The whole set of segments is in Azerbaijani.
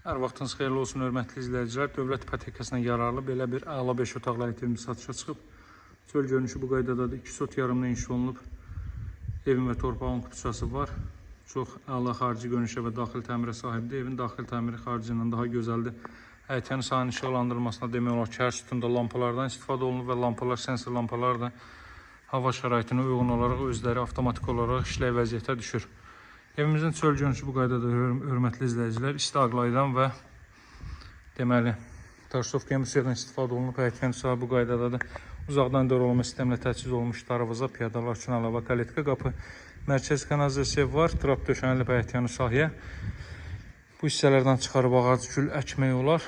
Hər vaxtınız xeyirli olsun, hörmətli izləyicilər. Dövlət ipotekasına yararlı belə bir əla 5 otaqlı evimiz satışa çıxıb. Çöl görünüşü bu qaydadadır. 2 sot yarımda inşa olunub. Evin və torpağın kupçası var. Çox əla xarici görünüşə və daxil təmirə sahibdir. Evin daxil təmiri xaricindən daha gözəldir. Həyətənin sahənin işıqlandırılmasına demək olar ki, hər sütunda lampalardan istifadə olunub və lampalar, sensor lampalar da hava şəraitinə uyğun olaraq özləri avtomatik olaraq işləy vəziyyətə düşür. Evimizin çöl görünüşü bu qaydada hörmətli izləyicilər. İsti ağlaydan və deməli tarsovka müsədən istifadə olunub. Həyətən sahə bu qaydadadır. Uzaqdan dörolma sistemlə təchiz olmuş darvaza, piyadalar üçün əlavə kaletka qapı, mərkəzi kanalizasiya var. Trap döşənilib həyətyanı sahəyə. Bu hissələrdən çıxarıb ağac, gül əkmək olar.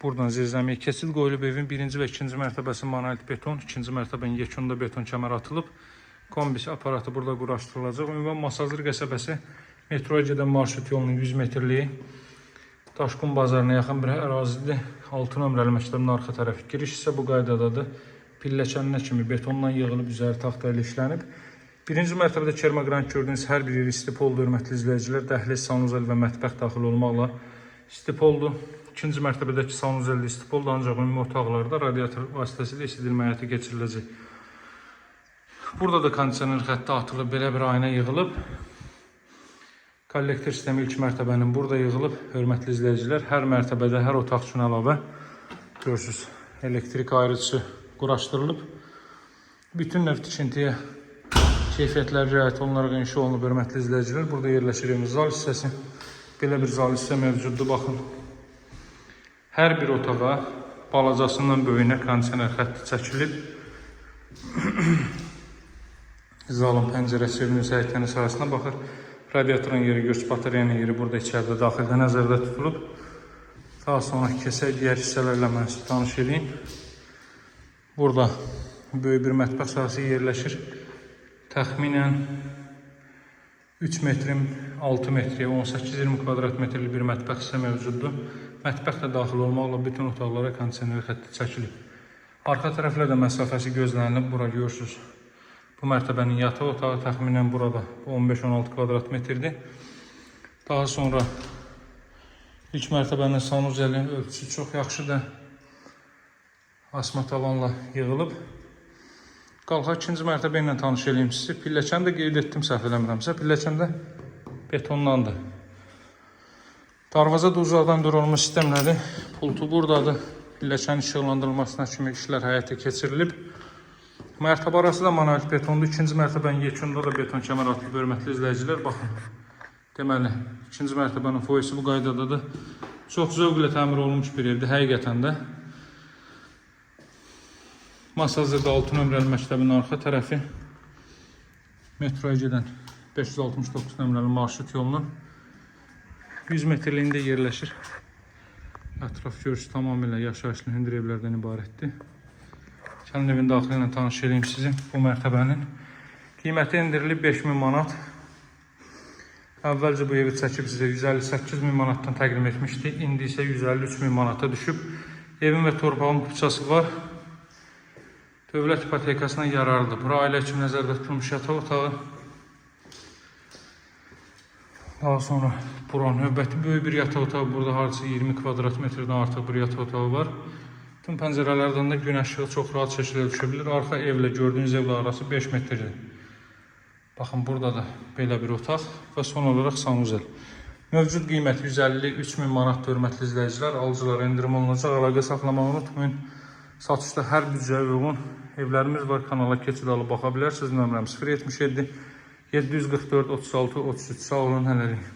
Buradan zirzəmiyə keçid qoyulub. Evin birinci və ikinci mərtəbəsi monolit beton, ikinci mərtəbənin yekununda beton kəmər atılıb. Kombis aparatı burada quraşdırılacaq. Ünvan Masazır qəsəbəsi metroya gedən marşrut yolunun 100 metrliyi Daşqun bazarına yaxın bir ərazidir. 6 nömrəli məktəbin arxa tərəfi. Giriş isə bu qaydadadır. Pilləkəninə kimi betondan yığılıb, üzəri taxta ilə işlənib. Birinci mərtəbədə kermogranit gördüyünüz hər bir yer istipoldur, hörmətli izləyicilər. Dəhliz, sanuzel və mətbəx daxil olmaqla istipoldur. İkinci mərtəbədəki sanuzelli istipoldur, ancaq ümumi otaqlarda radiator vasitəsilə isidilmə həyata keçiriləcək. Burada da kondisioner xətti atılıb, belə bir ayna yığılıb. Kollektor sistemi ilk mərtəbənin burada yığılıb, hörmətli izləyicilər. Hər mərtəbədə, hər otaq üçün əlavə görürsünüz, elektrik ayrıcısı quraşdırılıb. Bütün növ tikintiyə keyfiyyətlər riayət olunaraq inşa olunub, hörmətli izləyicilər. Burada yerləşir evimiz zal hissəsi. Belə bir zal hissə mövcuddur, baxın. Hər bir otağa balacasından böyüyünə kondisioner xətti çəkilib. Zalın pəncərəsi evinin həyətənin sahəsinə baxır. Radiatorun yeri, görüş batareyanın yeri burada içəridə daxildə nəzərdə tutulub. Daha sonra keçək digər hissələrlə mən sizə tanış edeyim. Burada böyük bir mətbəx sahəsi yerləşir. Təxminən 3 metrin 6 metriyə 18-20 kvadrat metrli bir mətbəx hissə mövcuddur. Mətbəx də daxil olmaqla bütün otaqlara kondisioner xətti çəkilib. Arxa tərəflərdə məsafəsi gözlənilib, bura görürsünüz. Bu mərtəbənin yataq otağı təxminən burada 15-16 kvadrat metrdir. Daha sonra ilk mərtəbənin sanuzelin ölçüsü çox yaxşıdır. Asma tavanla yığılıb. Qalxaq ikinci mərtəbə ilə tanış edeyim sizi. Pilləkəni də qeyd etdim, səhv eləmirəmsə. Pilləkən də betondandır. Darvaza da uzaqdan dörolma sistemləri. Pultu buradadır. Pilləkənin işıqlandırılmasına kimi işlər həyata keçirilib. Mərtəbə arası da monolit betondur. İkinci mərtəbənin yekunda da beton kəmər atılıb, hörmətli izləyicilər. Baxın. Deməli, ikinci mərtəbənin foyesi bu qaydadadır. Çox zövqlə təmir olunmuş bir evdir, həqiqətən də. Masazırda 6 nömrəli məktəbin arxa tərəfi. Metroya gedən 569 nömrəli marşrut yolunun 100 metrliyində yerləşir. Ətraf görüşü tamamilə yaşayışlı hündür evlərdən ibarətdir. Kənd evin daxili ilə tanış edeyim sizi. Bu mərtəbənin qiyməti endirilib 5000 manat. Əvvəlcə bu evi çəkib sizə 158.000 manatdan təqdim etmişdik. İndi isə 153.000 manata düşüb. Evin və torpağın kupçası var. Dövlət ipotekasına yararlıdır. Bura ailə üçün nəzərdə tutulmuş yataq otağı. Daha sonra bura növbəti böyük bir yataq otağı. Burada hardasa 20 kvadrat metrdən artıq bir yataq otağı var. Bütün pəncərələrdən də gün işığı çox rahat şəkildə düşə bilir. Arxa evlə gördüyünüz evlə arası 5 metrdir. Baxın, burada da belə bir otaq və son olaraq sanuzel. Mövcud qiyməti 153.000 manat, hörmətli izləyicilər. Alıcılara endirim olunacaq. Əlaqə saxlamağı unutmayın. Satışda hər büdcəyə uyğun evlərimiz var. Kanala keçid alıb baxa bilərsiniz. Nömrəm 077 744 36 33. Sağ olun, hələlik.